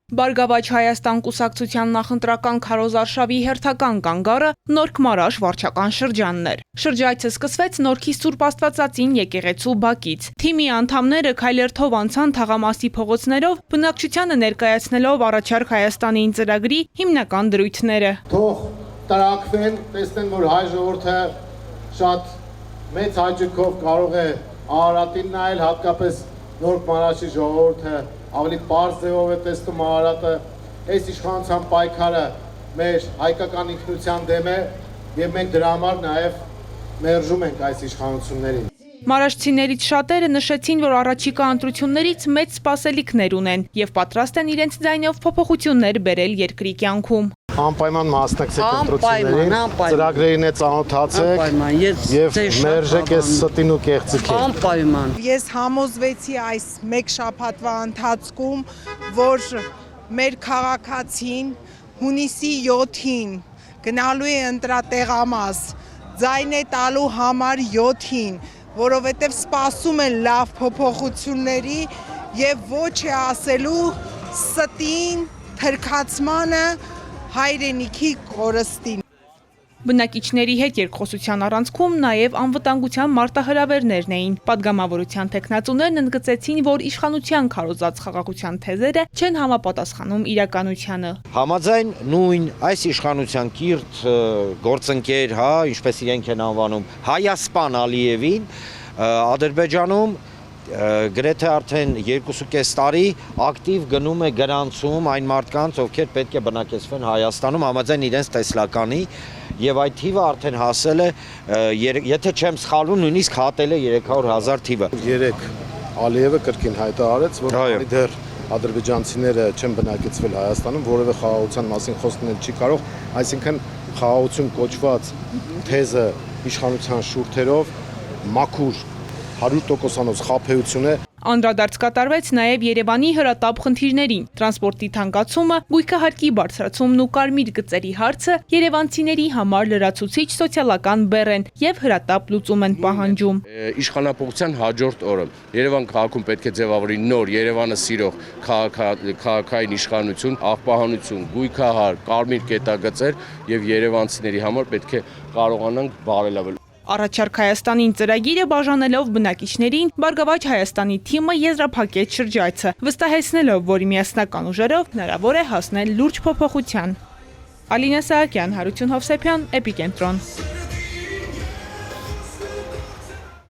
Բարգավաճ Հայաստան կուսակցության նախընտրական քարոզարշավի հերթական կանգառը Նորք Մարաշ վարչական շրջանն էր։ Շրջայցը սկսվեց Նորքի Սուրբ Աստվածածին եկեղեցու բակից։ Թիմի անդամները քայլերթով անցան թաղամասի փողոցներով, բնակչությանը ներկայացնելով առաջարկ Հայաստանին ծրագրի հիմնական դրույթները։ Թող տրաքվեն, տեսնեն, որ հայ ժողովուրդը շատ մեծ հաճույքով կարող է Արարատին նայել, հատկապես Նորք Մարաշի ժողովուրդը ավելի պարզ ձևով է տեսնում Արարատը, այս իշխանության պայքարը մեր հայկական ինքնության դեմ է եւ մենք դրա համար նաեւ մերժում ենք այս իշխանություններին։ Մարաշցիներից շատերը նշեցին, որ առաջիկա ընտրություններից մեծ սպասելիքներ ունեն եւ պատրաստ են իրենց ձայնով փոփոխություններ բերել երկրի կյանքում։ Անպայման մասնակցեք ընտրություններին, ծրագրերին է ծանոթացեք եւ մերժեք այս ստին ու կեղծիքին։ Անպայման։ Ես համոզվեցի այս մեկ շաբաթվա ընթացքում, որ մեր քաղաքացին հունիսի 7-ին գնալու է ընտրատեղամաս, ձայն է տալու համար 7-ին, որովհետև սպասում են լավ փոփոխությունների եւ ոչ է ասելու ստին, թրքացմանը, հայրենիքի կորստին։ Բնակիչների հետ երկխոսության առանցքում նաև անվտանգության մարտահրավերներն էին։ Պատգամավորության տեխնացուներն ընդգծեցին, որ իշխանության քարոզած խաղաղության թեզերը չեն համապատասխանում իրականությանը։ Համաձայն նույն այս իշխանության կիրթ գործընկեր, ինչպես իրենք են անվանում, Հայասպան Ալիևին, Ադրբեջանում գրեթե արդեն 2.5 տարի ակտիվ գնում է գրանցում այն մարդկանց, ովքեր պետք է բնակեցվեն Հայաստանում համաձայն իրենց տեսլականի, եւ այդ թիվը արդեն հասել է, եթե չեմ սխալվում, նույնիսկ հատել է 300,000 թիվը։ Երեք Ալիևը կրկին հայտարարեց, որ դեռ ադրբեջանցիները չեն բնակեցվել Հայաստանում, որևէ խաղաղության մասին խոսնել չի կարող, այսինքն խաղաղություն կոչված թեզը իշխանության շուրթերով մաքուր 100%-անոց խաբեություն է։ Անդրադարձ կատարվեց նաև Երևանի հրատապ խնդիրներին, տրանսպորտի թանկացումը, գույքահարկի բարձրացումն ու կարմիր գծերի հարցը երևանցիների համար լրացուցիչ սոցիալական բեռ են եւ հրատապ լուծում են պահանջում։ Իշխանապողության հաջորդ օրը Երևան քաղաքում պետք է ձևավորի նոր Երևանը սիրող քաղաքային իշխանություն, աղբահանություն, գույքահար, կարմիր կետագծեր եւ երևանցիների համար պետք է կարողանանք բարելավել։ Առաջարկ Հայաստանին ծրագիրը բաժանելով բնակիչներին, Բարգավաճ Հայաստանի թիմը եզրափակեց շրջայցը, վստահեցնելով, որ միասնական ուժերով հնարավոր է հասնել լուրջ փոփոխության։ Ալինա Սահակյան, Հարություն Հովսեփյան, Էպիկենտրոն։